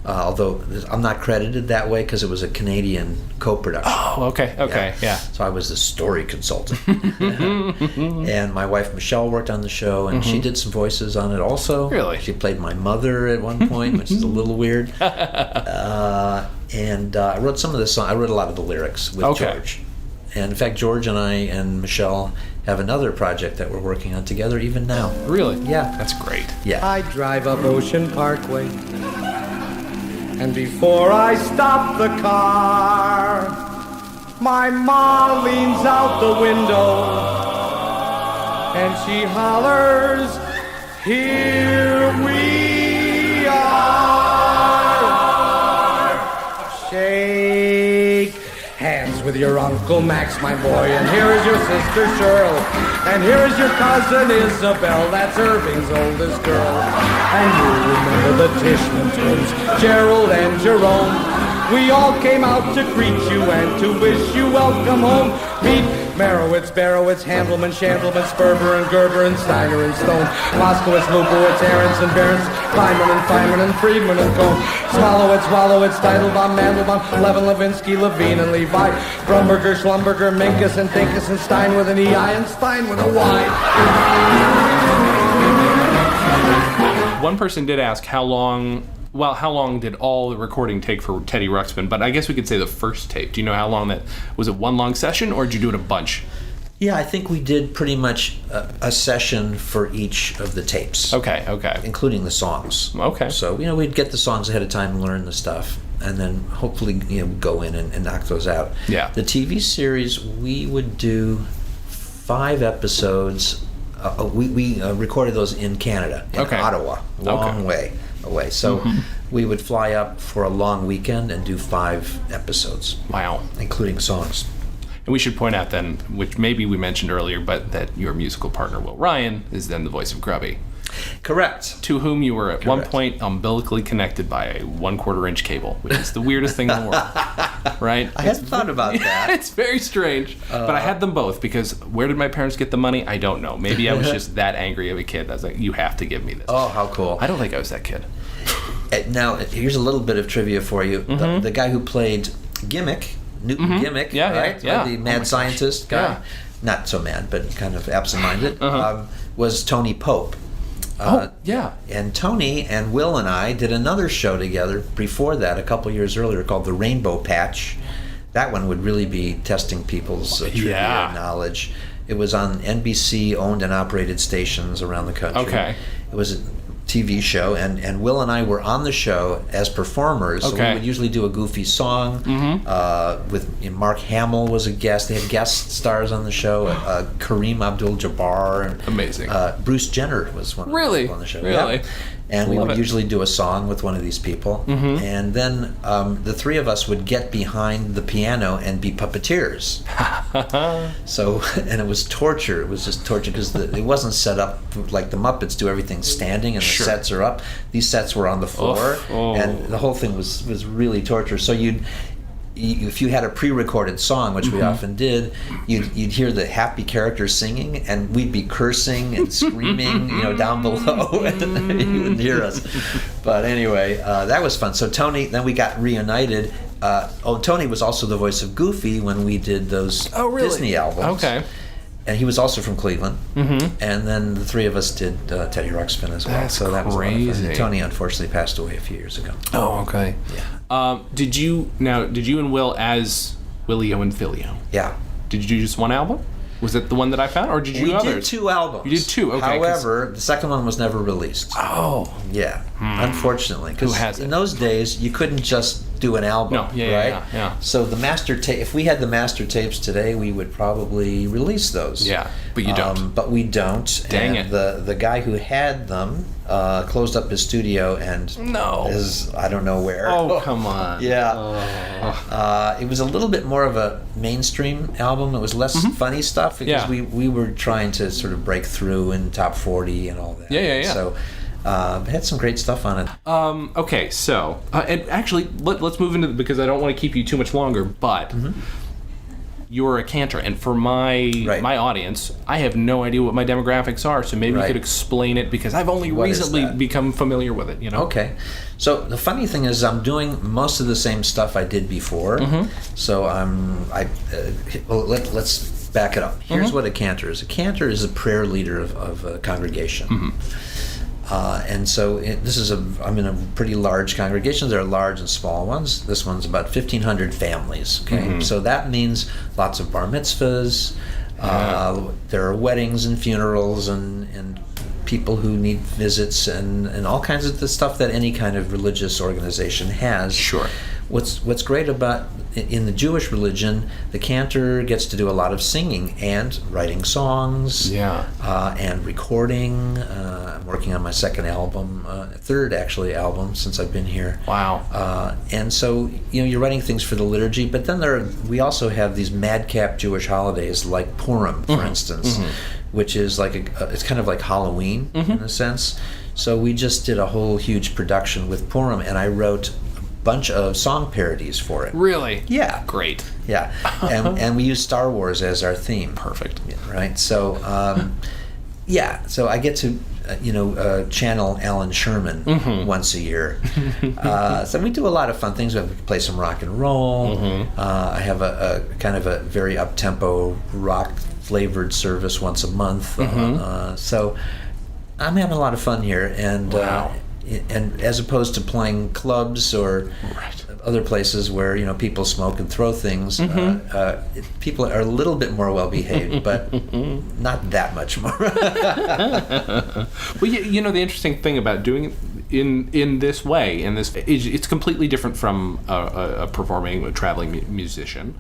although I'm not credited that way because it was a Canadian co-production. Oh, okay, yeah. So I was the story consultant. And my wife Michelle worked on the show, and she did some voices on it also. Really? She played my mother at one point, which is a little weird. And I wrote some of the song. I wrote a lot of the lyrics with George. And in fact, George and I and Michelle have another project that we're working on together even now. Really? Yeah. That's great. Yeah. I drive up Ocean Parkway, and before I stop the car, my ma leans out the window and she hollers, here we are. Shake hands with your Uncle Max, my boy, and here is your sister Cheryl, and here is your cousin Isabel, that's Irving's oldest girl. And you remember the Tishman twins, Gerald and Jerome. We all came out to greet you and to wish you welcome home. Meet Merowitz, Barowitz, Handelman, Shandelman, Sperber and Gerber and Steiner and Stone, Moskowitz, Lubowitz, Aronson, Behrens, Feynman and Friedman and Cohn, Smolowitz, Wallowitz, Teitelbaum, Mandelbaum, Levin, Levinsky, Levine and Levi, Brumberger, Schlumberger, Minkus and Dinkus and Stein with an E-I and Stein with a Y. One person did ask how long did all the recording take for Teddy Ruxpin? But I guess we could say the first tape. Do you know how long that was? It one long session, or did you do it a bunch? Yeah, I think we did pretty much a session for each of the tapes. Okay. Including the songs. Okay. So, we'd get the songs ahead of time and learn the stuff, and then hopefully, go in and knock those out. Yeah. The TV series, we would do 5 episodes. We recorded those in Canada, in Ottawa, long way away. So we would fly up for a long weekend and do 5 episodes. Wow. Including songs. And we should point out then, which maybe we mentioned earlier, but that your musical partner, Will Ryan, is then the voice of Grubby. Correct. To whom you were at one point umbilically connected by a 1/4 inch cable, which is the weirdest thing in the world. Right? I hadn't thought about that. It's very strange. But I had them both because where did my parents get the money? I don't know. Maybe I was just that angry of a kid. I was like, you have to give me this. Oh, how cool. I don't think I was that kid. Now, here's a little bit of trivia for you. The guy who played Gimmick, Newton Gimmick, right? Yeah. The mad scientist guy. Yeah. Not so mad, but kind of absent-minded, was Tony Pope. And Tony and Will and I did another show together before that, a couple years earlier, called The Rainbow Patch. That one would really be testing people's trivia knowledge. It was on NBC owned and operated stations around the country. Okay. It was a TV show, and Will and I were on the show as performers. So we would usually do a goofy song. With Mark Hamill was a guest. They had guest stars on the show. Kareem Abdul-Jabbar. Amazing. Bruce Jenner was one of the people on the show. Really? Yeah. And we would usually do a song with one of these people. And then the 3 of us would get behind the piano and be puppeteers. And it was torture. It was just torture because it wasn't set up like the Muppets do everything standing and the sets are up. These sets were on the floor. And the whole thing was really torture. So if you had a pre-recorded song, which we often did, you'd hear the happy characters singing, and we'd be cursing and screaming, down below, and you wouldn't hear us. But anyway, that was fun. So Tony, then we got reunited. Tony was also the voice of Goofy when we did those Disney albums. Okay. And he was also from Cleveland. And then the 3 of us did Teddy Ruxpin as well. That's so that was crazy. a lot of fun. Tony unfortunately passed away a few years ago. Oh, okay. Yeah. Did you and Will as Willio and Phillio? Yeah. Did you do just one album? Was it the one that I found, or did you do others? We did 2 albums. You did 2, okay. However, the second one was never released. Oh. Yeah, unfortunately. Who has it? In those days, you couldn't just do an album, right? Yeah. So the master tape, if we had the master tapes today, we would probably release those. Yeah, but you don't. But we don't. Dang and it. The guy who had them closed up his studio and is, I don't know where. Oh, come on. Yeah. It was a little bit more of a mainstream album. It was less funny stuff because we were trying to sort of break through in top 40 and all that. Yeah. So it had some great stuff on it. Okay, so and actually let's move into because I don't want to keep you too much longer, but you're a Cantor, and for my audience, I have no idea what my demographics are, so maybe you could explain it because I've only recently become familiar with it. Okay, so the funny thing is I'm doing most of the same stuff I did before. So let's back it up. Here's what a Cantor is. A Cantor is a prayer leader of a congregation. And so I'm in a pretty large congregation. There are large and small ones. This one's about 1,500 families. Okay, so that means lots of bar mitzvahs. There are weddings and funerals and people who need visits and all kinds of the stuff that any kind of religious organization has. Sure. What's great about in the Jewish religion, the Cantor gets to do a lot of singing and writing songs, and recording. I'm working on my second album, third actually album since I've been here. Wow. And so you're writing things for the liturgy, but then we also have these madcap Jewish holidays like Purim, for instance, which is like it's kind of like Halloween in a sense. So we just did a whole huge production with Purim, and I wrote bunch of song parodies for it. Really? Yeah. Great. Yeah. And we use Star Wars as our theme. Perfect. Right? So, so I get to, channel Allan Sherman once a year. So we do a lot of fun things. We play some rock and roll. I have a kind of a very up-tempo rock-flavored service once a month. So I'm having a lot of fun here. And and as opposed to playing clubs or other places where people smoke and throw things, people are a little bit more well behaved, but not that much more. Well, the interesting thing about doing it in this way, it's completely different from a performing, a traveling musician.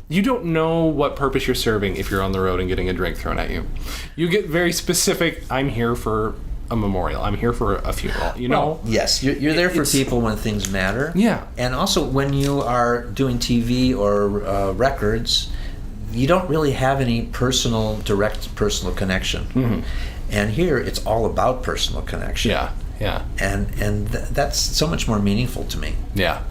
you don't know what purpose you're serving if you're on the road and getting a drink thrown at you. You get very specific, I'm here for a memorial. I'm here for a funeral, you know? Well, yes, you're there for people when things matter. Yeah. And also when you are doing TV or records, you don't really have any direct personal connection. Mm-hmm. And here, it's all about personal connection. Yeah, yeah. And that's so much more meaningful to me. Yeah.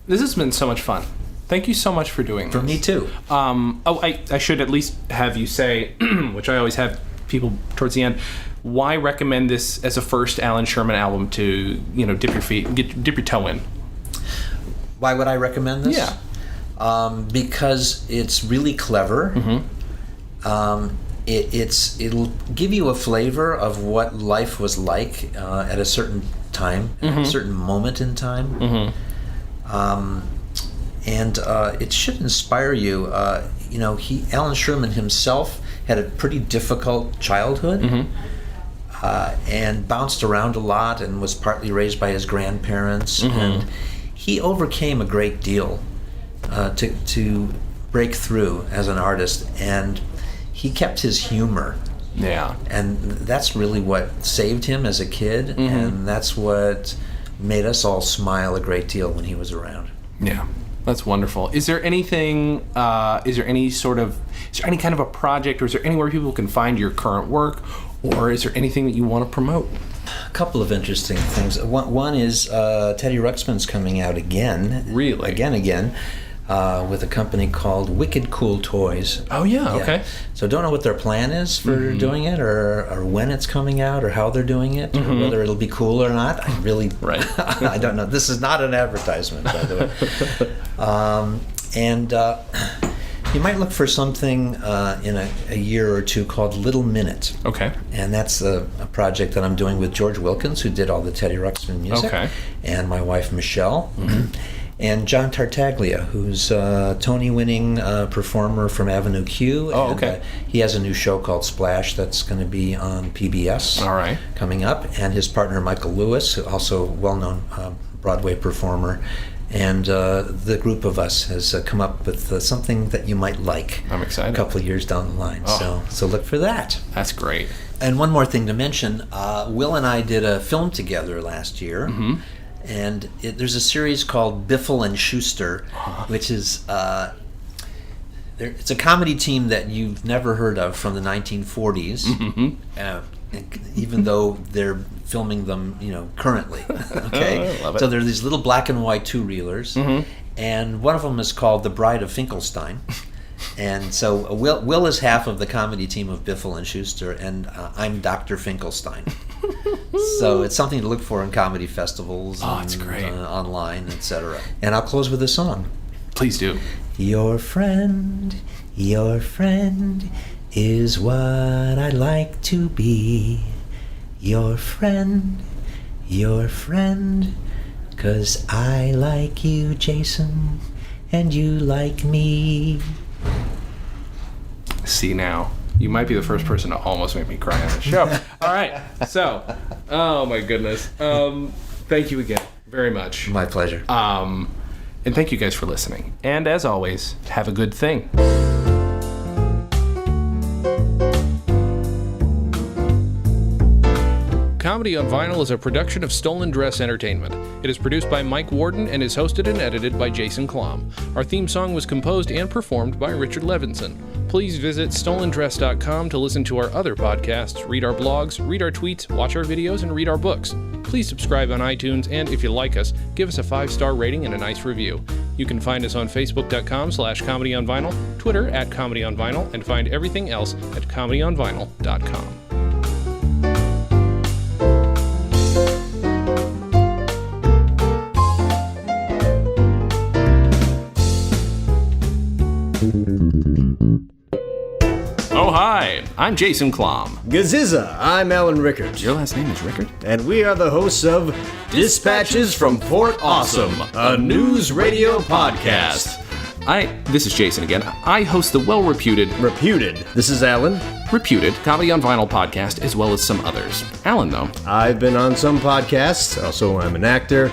This has been so much fun. Thank you so much for doing this. For me, too. I should at least have you say, which I always have people towards the end, why recommend this as a first Allan Sherman album to, dip your toe in? Why would I recommend this? Yeah. Because it's really clever. Mm-hmm. It'll give you a flavor of what life was like at a certain time, mm-hmm. at a certain moment in time. Mm-hmm. And it should inspire you. Allan Sherman himself had a pretty difficult childhood, mm-hmm. And bounced around a lot and was partly raised by his grandparents. Mm-hmm. And he overcame a great deal to break through as an artist. And he kept his humor. Yeah. And that's really what saved him as a kid, mm-hmm. and that's what made us all smile a great deal when he was around. Yeah. That's wonderful. Is there anything, is there any kind of a project, or is there anywhere people can find your current work, or is there anything that you want to promote? A couple of interesting things. One is Teddy Ruxpin's coming out again. Really? Again. With a company called Wicked Cool Toys. Oh, yeah, okay. So don't know what their plan is for mm-hmm. doing it, or when it's coming out, or how they're doing it, mm-hmm. or whether it'll be cool or not. I really, right. I don't know. This is not an advertisement, by the way. You might look for something in a year or two called Little Minute. Okay. And that's a project that I'm doing with George Wilkins, who did all the Teddy Ruxpin music, okay. and my wife, Michelle. Mm-hmm. And John Tartaglia, who's a Tony-winning performer from Avenue Q. Oh, okay. He has a new show called Splash that's going to be on PBS. All right. Coming up. And his partner, Michael Lewis, also a well-known Broadway performer. And the group of us has come up with something that you might like. I'm excited. A couple of years down the line. Oh. So look for that. That's great. And one more thing to mention. Will and I did a film together last year. Mm-hmm. And there's a series called Biffle and Schuster, which is it's a comedy team that you've never heard of from the 1940s, mm-hmm. Even though they're filming them, currently. Okay, I love it. So there are these little black and white two-reelers, mm-hmm. and one of them is called The Bride of Finkelstein. And so Will is half of the comedy team of Biffle and Schuster, and I'm Dr. Finkelstein. So it's something to look for in comedy festivals it's great. Online, etc. And I'll close with a song. Please do. Your friend is what I'd like to be. Your friend, 'cause I like you, Jason, and you like me. See, now you might be the first person to almost make me cry on the show. All right, so, oh my goodness, thank you again very much. My pleasure. And thank you guys for listening. And as always, have a good thing. Comedy on Vinyl is a production of Stolen Dress Entertainment. It is produced by Mike Warden and is hosted and edited by Jason Klamm. Our theme song was composed and performed by Richard Levinson. Please visit stolendress.com to listen to our other podcasts, read our blogs, read our tweets, watch our videos, and read our books. Please subscribe on iTunes, and if you like us, give us a 5-star rating and a nice review. You can find us on facebook.com/comedyonvinyl, Twitter @comedyonvinyl, and find everything else at comedyonvinyl.com. Oh, hi, I'm Jason Klamm. Gaziza, I'm Alan Rickard. Your last name is Rickard? And we are the hosts of Dispatches from Fort Awesome, a news radio podcast. This is Jason again. I host the well-reputed... Reputed. This is Alan. reputed Comedy on Vinyl podcast, as well as some others. Allan, though. I've been on some podcasts, also I'm an actor,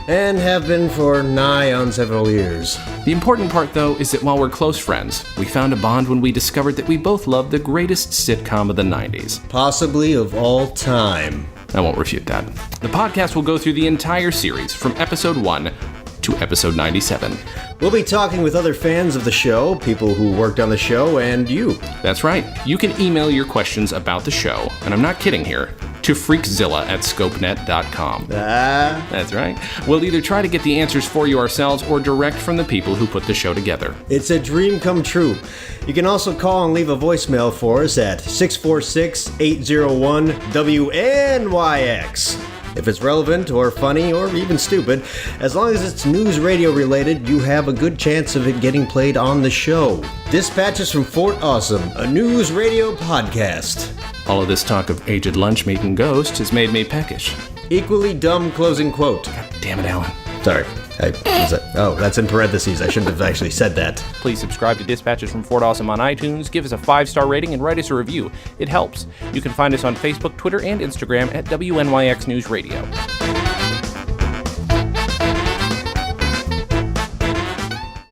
and have been for nigh on several years. The important part, though, is that while we're close friends, we found a bond when we discovered that we both loved the greatest sitcom of the 90s. Possibly of all time. I won't refute that. The podcast will go through the entire series, from episode 1 to episode 97. We'll be talking with other fans of the show, people who worked on the show, and you. That's right. You can email your questions about the show, and I'm not kidding here, to freakzilla@scopenet.com. That's right. We'll either try to get the answers for you ourselves or direct from the people who put the show together. It's a dream come true. You can also call and leave a voicemail for us at 646-801-WNYX. If it's relevant or funny or even stupid, as long as it's news radio related, you have a good chance of it getting played on the show. Dispatches from Fort Awesome, a news radio podcast. All of this talk of aged lunch meat and ghosts has made me peckish. Equally dumb closing quote. Damn it, Allan. Sorry. That's in parentheses. I shouldn't have actually said that. Please subscribe to Dispatches from Fort Awesome on iTunes, give us a 5-star rating, and write us a review. It helps. You can find us on Facebook, Twitter, and Instagram at WNYX News Radio.